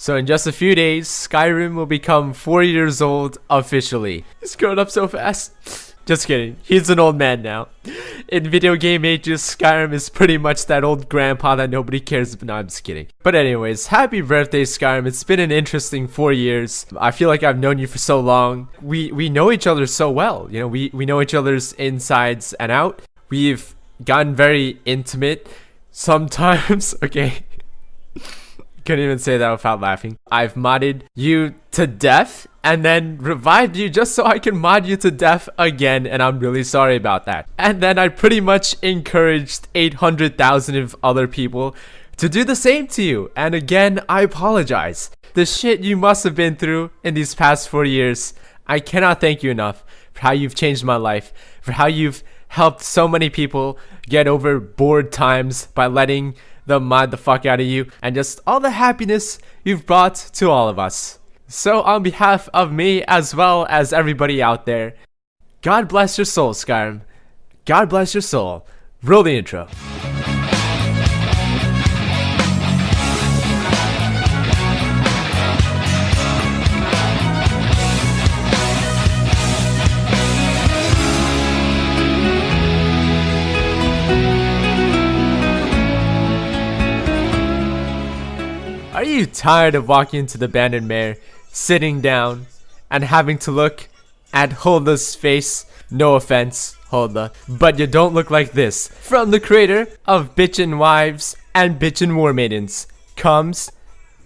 So in just a few days, Skyrim will become 4 years old officially. He's grown up so fast. Just kidding. He's an old man now. In video game ages, Skyrim is pretty much that old grandpa that nobody cares about. No, I'm just kidding. But anyways, happy birthday, Skyrim. It's been an interesting 4 years. I feel like I've known you for so long. We know each other so well. You know, we know each other's insides and out. We've gotten very intimate sometimes. Okay. Couldn't even say that without laughing. I've modded you to death and then revived you just so I can mod you to death again, and I'm really sorry about that. And then I pretty much encouraged 800,000 of other people to do the same to you, and again, I apologize. The shit you must have been through in these past 4 years, I cannot thank you enough for how you've changed my life, for how you've helped so many people get over bored times by letting them mod the fuck out of you, and just all the happiness you've brought to all of us. So on behalf of me as well as everybody out there, God bless your soul, Skyrim. God bless your soul. Roll the intro. Are you tired of walking into the abandoned mare, sitting down, and having to look at Hulda's face? No offense, Hulda, but you don't look like this. From the creator of Bitchin' Wives and Bitchin' War Maidens comes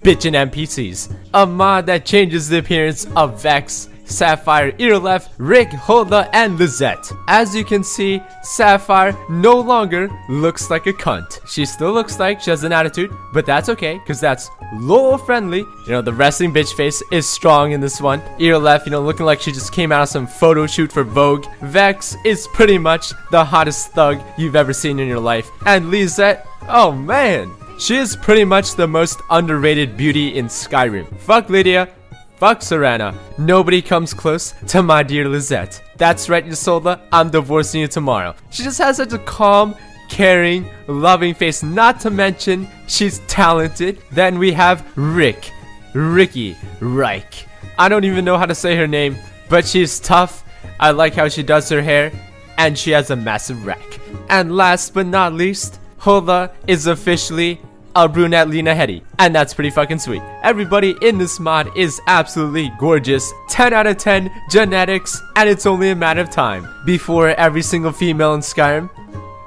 Bitchin' NPCs, a mod that changes the appearance of Vex, Sapphire, Earleft, Rick, Hulda, and Lizette. As you can see, Sapphire no longer looks like a cunt. She still looks like she has an attitude, but that's okay, because that's LOL friendly. You know, the resting bitch face is strong in this one. Earleft, you know, looking like she just came out of some photo shoot for Vogue. Vex is pretty much the hottest thug you've ever seen in your life. And Lizette, oh man, she is pretty much the most underrated beauty in Skyrim. Fuck Lydia. Fuck Serana. Nobody comes close to my dear Lizette. That's right, Isolda. I'm divorcing you tomorrow. She just has such a calm, caring, loving face. Not to mention, she's talented. Then we have Ricky Reich. I don't even know how to say her name, but she's tough. I like how she does her hair, and she has a massive rack. And last but not least, Hulda is officially a brunette Lena Headey, and that's pretty fucking sweet. Everybody in this mod is absolutely gorgeous. 10 out of 10 genetics, and it's only a matter of time before every single female in Skyrim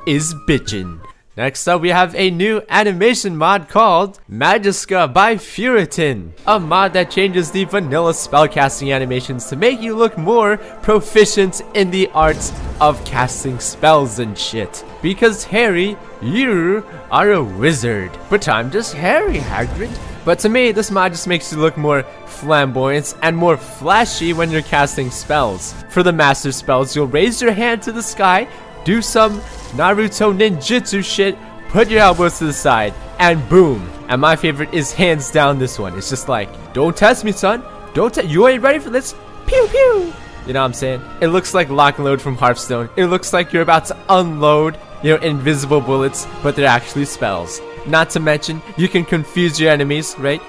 is bitchin'. Next up, we have a new animation mod called Magiska by Furitin, a mod that changes the vanilla spellcasting animations to make you look more proficient in the arts of casting spells and shit. Because Harry, you are a wizard. But I'm just Harry, Hagrid. But to me, this mod just makes you look more flamboyant and more flashy when you're casting spells. For the master spells, you'll raise your hand to the sky, do some Naruto ninjutsu shit, put your elbows to the side, and boom. And my favorite is hands down this one. It's just like, don't test me, son. You ain't ready for this. Pew pew. You know what I'm saying? It looks like lock and load from Hearthstone. It looks like you're about to unload, you know, invisible bullets, but they're actually spells. Not to mention, you can confuse your enemies, right?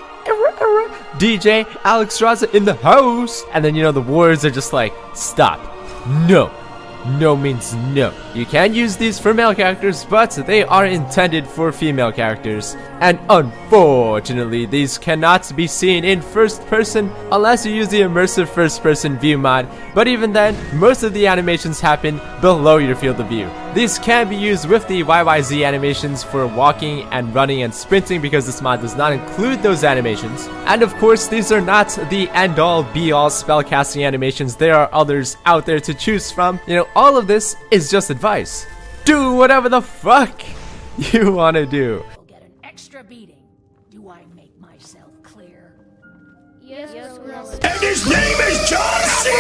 DJ Alex Raza in the house. And then, you know, the words are just like, stop. No. No means no. You can use these for male characters, but they are intended for female characters. And unfortunately, these cannot be seen in first person unless you use the immersive first person view mod. But even then, most of the animations happen below your field of view. These can be used with the YYZ animations for walking and running and sprinting, because this mod does not include those animations. And of course, these are not the end-all be-all spellcasting animations. There are others out there to choose from. You know, all of this is just advice. Do whatever the fuck you want to do. You'll get an extra beating. Do I make myself clear? Yes. And his name is John C.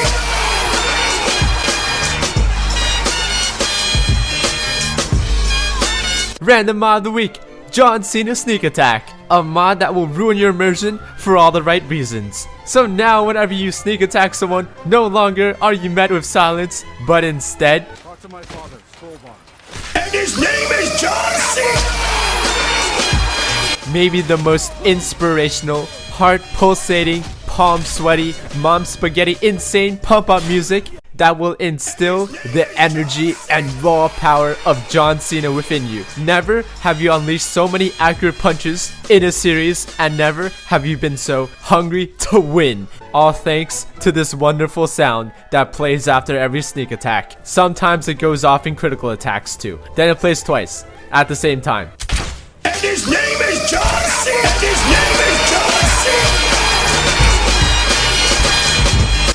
Random mod of the week, John Cena Sneak Attack, a mod that will ruin your immersion for all the right reasons. So now whenever you sneak attack someone, no longer are you met with silence, but instead, Talk to my father, Skullbond. And his name is John C. maybe the most inspirational, heart pulsating, palm sweaty, mom spaghetti insane pump up music that will instill the energy and raw power of John Cena within you. Never have you unleashed so many accurate punches in a series, and never have you been so hungry to win. All thanks to this wonderful sound that plays after every sneak attack. Sometimes it goes off in critical attacks too. Then it plays twice at the same time. And his name is John Cena! And his name is John Cena!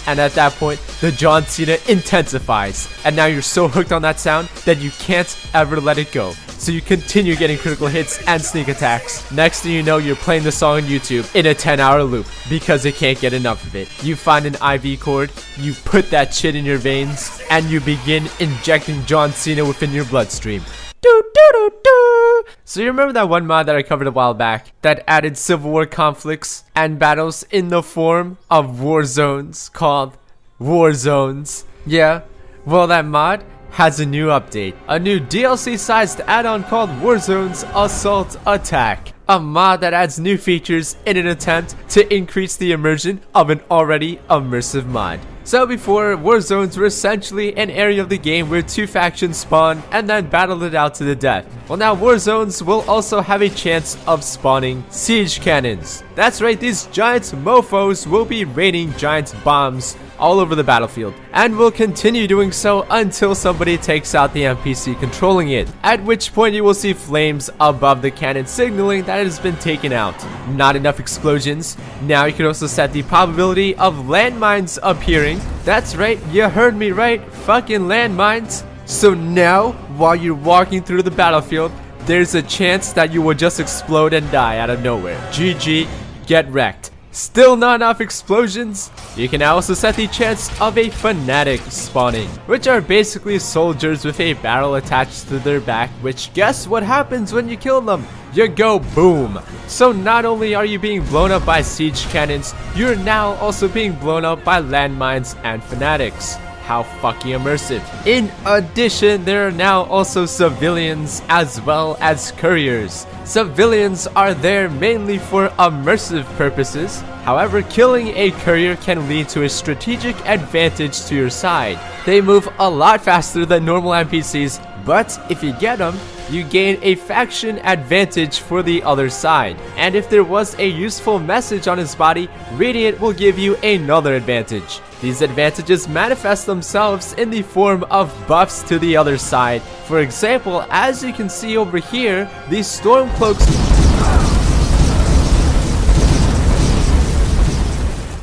And at that point, the John Cena intensifies. And now you're so hooked on that sound that you can't ever let it go. So you continue getting critical hits and sneak attacks. Next thing you know, you're playing the song on YouTube in a 10-hour loop because it can't get enough of it. You find an IV cord, you put that shit in your veins, and you begin injecting John Cena within your bloodstream. So you remember that one mod that I covered a while back that added Civil War conflicts and battles in the form of war zones called War Zones? Yeah, well, that mod has a new update, a new DLC-sized add-on called War Zones Assault Attack, a mod that adds new features in an attempt to increase the immersion of an already immersive mod. So before, war zones were essentially an area of the game where two factions spawn and then battled it out to the death. Well, now war zones will also have a chance of spawning siege cannons. That's right, these giant mofos will be raining giant bombs all over the battlefield, and will continue doing so until somebody takes out the NPC controlling it, at which point you will see flames above the cannon signaling that it has been taken out. Not enough explosions. Now you can also set the probability of landmines appearing. That's right, you heard me right, fucking landmines. So now, while you're walking through the battlefield, there's a chance that you will just explode and die out of nowhere. GG, get wrecked. Still not enough explosions? You can also set the chance of a fanatic spawning, which are basically soldiers with a barrel attached to their back, which guess what happens when you kill them? You go boom. So not only are you being blown up by siege cannons, you're now also being blown up by landmines and fanatics. How fucking immersive. In addition, there are now also civilians as well as couriers. Civilians are there mainly for immersive purposes. However, killing a courier can lead to a strategic advantage to your side. They move a lot faster than normal NPCs, but if you get them, you gain a faction advantage for the other side. And if there was a useful message on his body, reading it will give you another advantage. These advantages manifest themselves in the form of buffs to the other side. For example, as you can see over here, these Stormcloaks.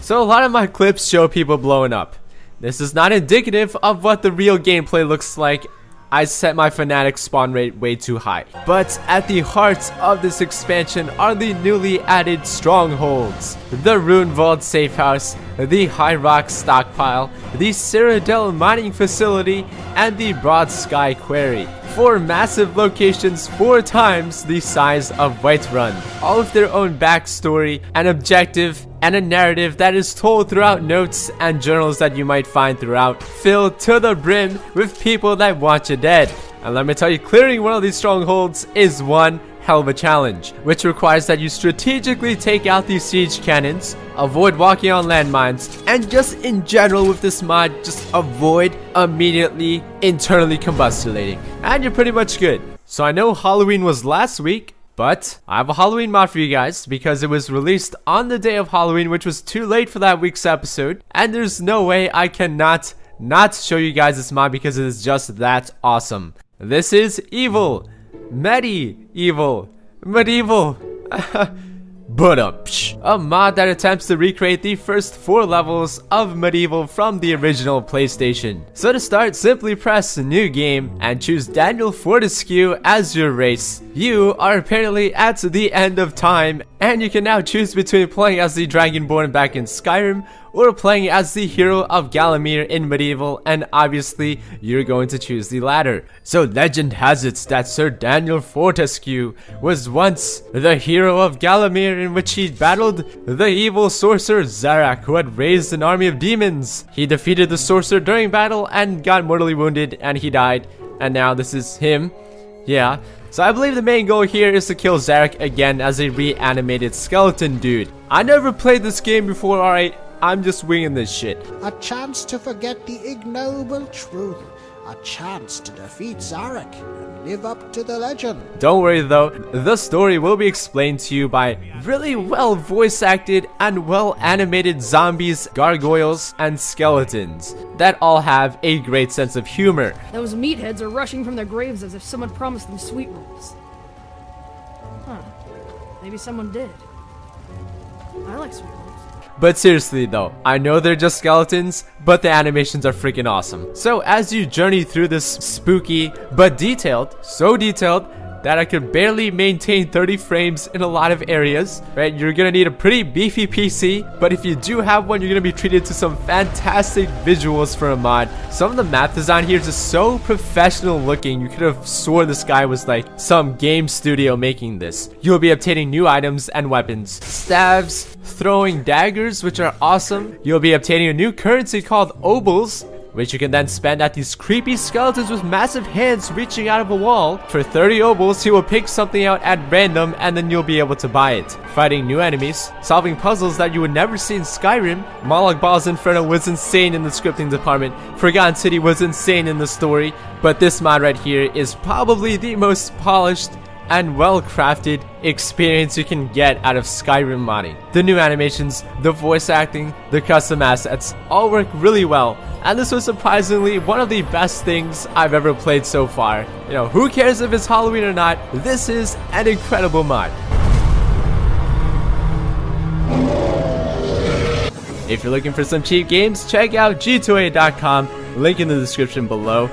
So a lot of my clips show people blowing up. This is not indicative of what the real gameplay looks like. I set my fanatic spawn rate way too high. But at the heart of this expansion are the newly added strongholds. The Rune Vault Safe House, the High Rock Stockpile, the Citadel Mining Facility, and the Broad Sky Quarry. 4 massive locations 4 times the size of Whiterun, all with their own backstory, an objective, and a narrative that is told throughout notes and journals that you might find throughout, filled to the brim with people that want you dead. And let me tell you, clearing one of these strongholds is one hell of a challenge, which requires that you strategically take out these siege cannons, avoid walking on landmines, and just in general with this mod, just avoid immediately internally combustulating. And you're pretty much good. So I know Halloween was last week, but I have a Halloween mod for you guys because it was released on the day of Halloween, which was too late for that week's episode. And there's no way I cannot not show you guys this mod because it is just that awesome. This is Evil. Medieval. A mod that attempts to recreate the first 4 levels of Medieval from the original PlayStation. So to start, simply press New Game and choose Daniel Fortescue as your race. You are apparently at the end of time, and you can now choose between playing as the Dragonborn back in Skyrim or playing as the hero of Gallowmere in Medieval, and obviously you're going to choose the latter. So legend has it that Sir Daniel Fortescue was once the hero of Gallowmere, in which he battled the evil sorcerer Zarak, who had raised an army of demons. He defeated the sorcerer during battle and got mortally wounded, and he died. And now this is him. Yeah. So I believe the main goal here is to kill Zarek again as a reanimated skeleton dude. I never played this game before, alright? I'm just winging this shit. A chance to forget the ignoble truth. A chance to defeat Zarek and live up to the legend. Don't worry though, the story will be explained to you by really well voice acted and well animated zombies, gargoyles, and skeletons that all have a great sense of humor. Those meatheads are rushing from their graves as if someone promised them sweet rolls. Huh. Maybe someone did. I like sweet rolls. But seriously though, I know they're just skeletons, but the animations are freaking awesome. So as you journey through this spooky but detailed, so detailed that I could barely maintain 30 frames in a lot of areas, right? You're gonna need a pretty beefy PC, but if you do have one, you're gonna be treated to some fantastic visuals for a mod. Some of the map design here is just so professional looking, you could have sworn this guy was like some game studio making this. You'll be obtaining new items and weapons, staves, throwing daggers, which are awesome. You'll be obtaining a new currency called obols, which you can then spend at these creepy skeletons with massive hands reaching out of a wall. For 30 obols, he will pick something out at random and then you'll be able to buy it. Fighting new enemies, solving puzzles that you would never see in Skyrim. Monologue Balls Inferno was insane in the scripting department. Forgotten City was insane in the story. But this mod right here is probably the most polished and well-crafted experience you can get out of Skyrim modding. The new animations, the voice acting, the custom assets all work really well, and this was surprisingly one of the best things I've ever played so far. You know, who cares if it's Halloween or not, this is an incredible mod. If you're looking for some cheap games, check out g2a.com, link in the description below.